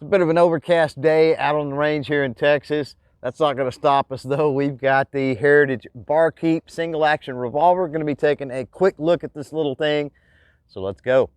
It's a bit of an overcast day out on the range here in Texas. That's not going to stop us though. We've got the Heritage Barkeep single action revolver. Going to be taking a quick look at this little thing. So let's go.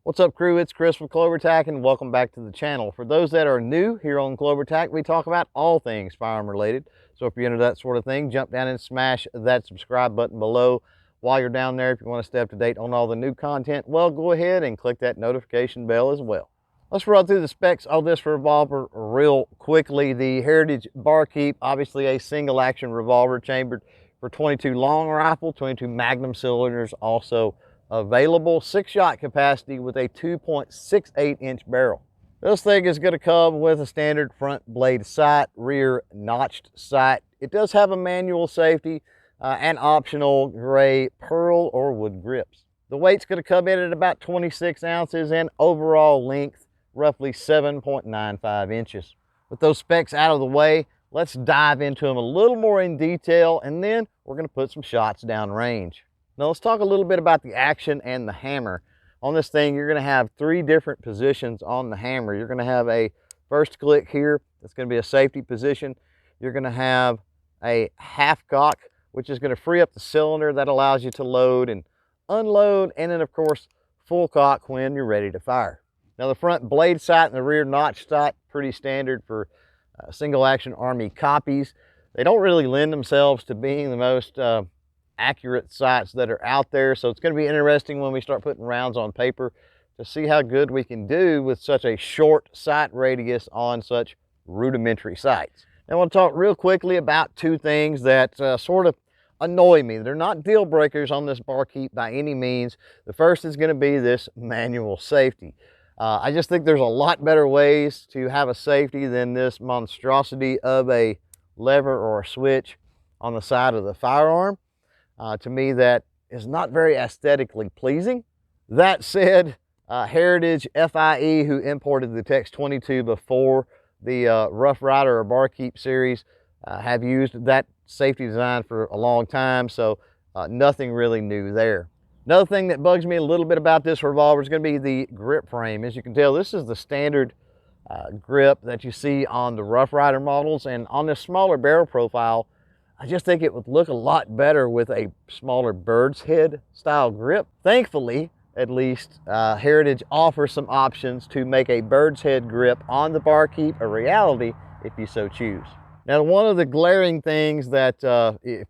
What's up, crew? It's Chris from CloverTac and welcome back to the channel. For those that are new here on CloverTac, we talk about all things firearm related. So if you're into that sort of thing, jump down and smash that subscribe button below. While you're down there, if you want to stay up to date on all the new content, well, go ahead and click that notification bell as well. Let's run through the specs of this revolver real quickly. The Heritage Barkeep, obviously a single action revolver chambered for 22 long rifle, 22 Magnum cylinders also available. 6-shot capacity with a 2.68-inch barrel. This thing is going to come with a standard front blade sight, rear notched sight. It does have a manual safety and optional gray pearl or wood grips. The weight's going to come in at about 26 ounces and overall length roughly 7.95 inches. With those specs out of the way, let's dive into them a little more in detail, and then we're going to put some shots down range. Now let's talk a little bit about the action and the hammer. On this thing, you're going to have 3 different positions on the hammer. You're going to have a first click here. That's going to be a safety position. You're going to have a half cock, which is going to free up the cylinder. That allows you to load and unload. And then, of course, full cock when you're ready to fire. Now, the front blade sight and the rear notch sight, pretty standard for single action Army copies. They don't really lend themselves to being the most accurate sights that are out there, so it's going to be interesting when we start putting rounds on paper to see how good we can do with such a short sight radius on such rudimentary sights. Now I want to talk real quickly about 2 things that sort of annoy me. They're not deal breakers on this Barkeep by any means. The first is going to be this manual safety. I just think there's a lot better ways to have a safety than this monstrosity of a lever or a switch on the side of the firearm. To me, that is not very aesthetically pleasing. That said, Heritage FIE, who imported the Tex 22 before the Rough Rider or Barkeep series, have used that safety design for a long time, so nothing really new there. Another thing that bugs me a little bit about this revolver is going to be the grip frame. As you can tell, this is the standard grip that you see on the Rough Rider models, and on this smaller barrel profile, I just think it would look a lot better with a smaller bird's head style grip. Thankfully, at least, Heritage offers some options to make a bird's head grip on the Barkeep a reality if you so choose. Now, one of the glaring things that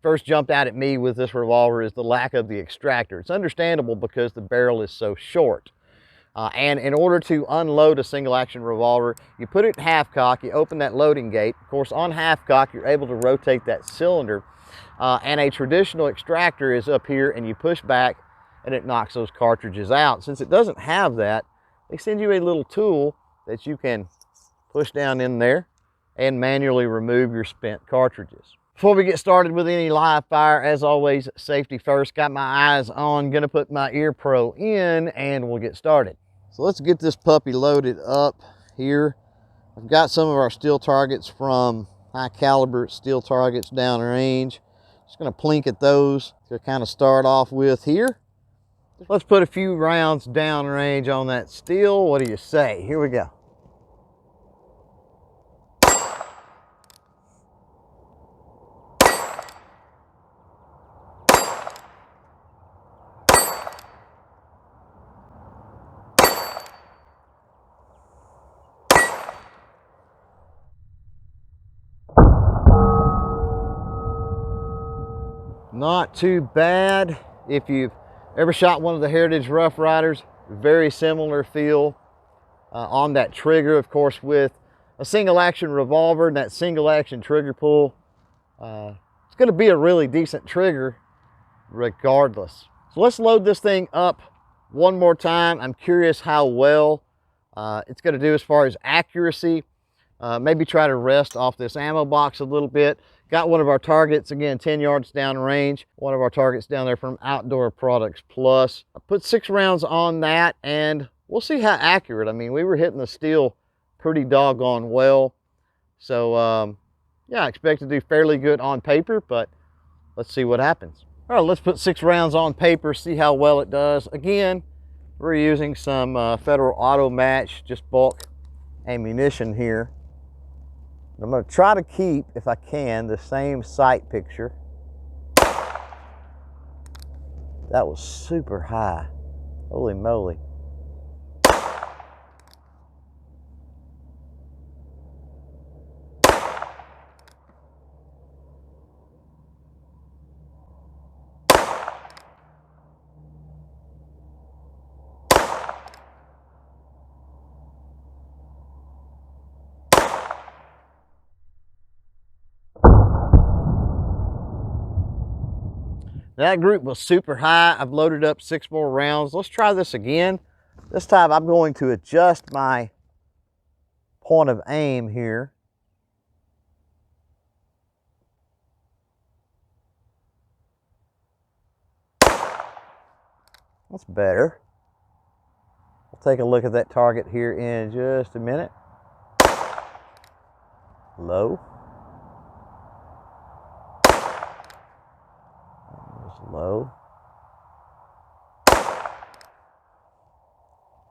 first jumped out at me with this revolver is the lack of the extractor. It's understandable because the barrel is so short. And in order to unload a single action revolver, you put it in half cock, you open that loading gate. Of course, on half cock, you're able to rotate that cylinder, and a traditional extractor is up here, and you push back and it knocks those cartridges out. Since it doesn't have that, they send you a little tool that you can push down in there and manually remove your spent cartridges. Before we get started with any live fire, as always, safety first. Got my eyes on, gonna put my ear pro in, and we'll get started. So let's get this puppy loaded up here. I've got some of our steel targets from high caliber steel targets down range. Just gonna plink at those to kind of start off with here. Let's put a few rounds down range on that steel. What do you say? Here we go. Not too bad. If you've ever shot one of the Heritage Rough Riders, very similar feel on that trigger. Of course, with a single action revolver and that single action trigger pull, it's going to be a really decent trigger regardless. So let's load this thing up one more time. I'm curious how well it's going to do as far as accuracy. Maybe try to rest off this ammo box a little bit. Got one of our targets, again, 10 yards down range. One of our targets down there from Outdoor Products Plus. I put 6 rounds on that, and we'll see how accurate. I mean, we were hitting the steel pretty doggone well. So, yeah, I expect to do fairly good on paper, but let's see what happens. All right, let's put 6 rounds on paper, see how well it does. Again, we're using some Federal Auto Match, just bulk ammunition here. I'm going to try to keep, if I can, the same sight picture. That was super high. Holy moly. That group was super high. I've loaded up 6 more rounds. Let's try this again. This time I'm going to adjust my point of aim here. That's better. We'll take a look at that target here in just a minute. Low. Low.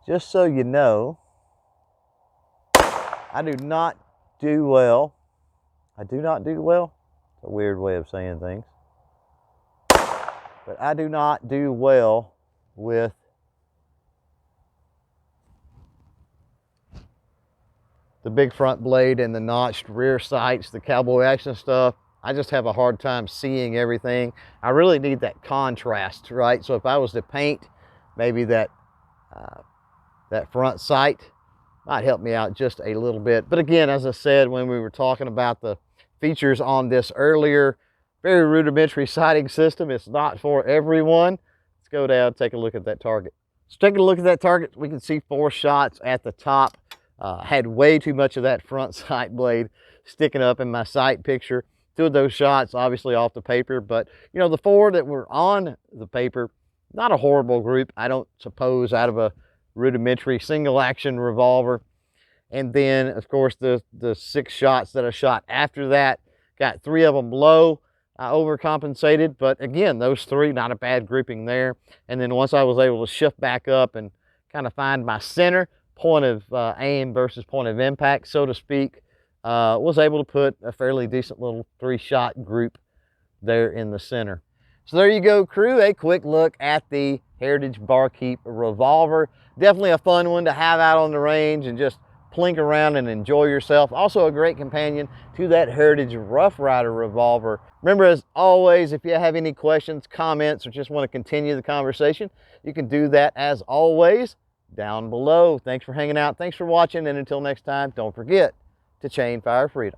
Just so you know, I do not do well. I do not do well. It's a weird way of saying things. But I do not do well with the big front blade and the notched rear sights, the cowboy action stuff. I just have a hard time seeing everything. I really need that contrast, right? So if I was to paint, maybe that front sight might help me out just a little bit. But again, as I said, when we were talking about the features on this earlier, very rudimentary sighting system. It's not for everyone. Let's go down, take a look at that target. So taking a look at that target, we can see 4 shots at the top. Had way too much of that front sight blade sticking up in my sight picture. 2 of those shots obviously off the paper, but you know, the 4 that were on the paper, not a horrible group, I don't suppose, out of a rudimentary single action revolver. And then of course the 6 shots that I shot after that, got 3 of them low. I overcompensated, but again, those 3, not a bad grouping there. And then once I was able to shift back up and kind of find my center, point of aim versus point of impact, so to speak, was able to put a fairly decent little 3-shot group there in the center. So there you go, crew, a quick look at the Heritage Barkeep revolver. Definitely a fun one to have out on the range and just plink around and enjoy yourself. Also a great companion to that Heritage Rough Rider revolver. Remember, as always, if you have any questions, comments, or just want to continue the conversation, you can do that as always down below. Thanks for hanging out. Thanks for watching. And until next time, don't forget to chain fire freedom.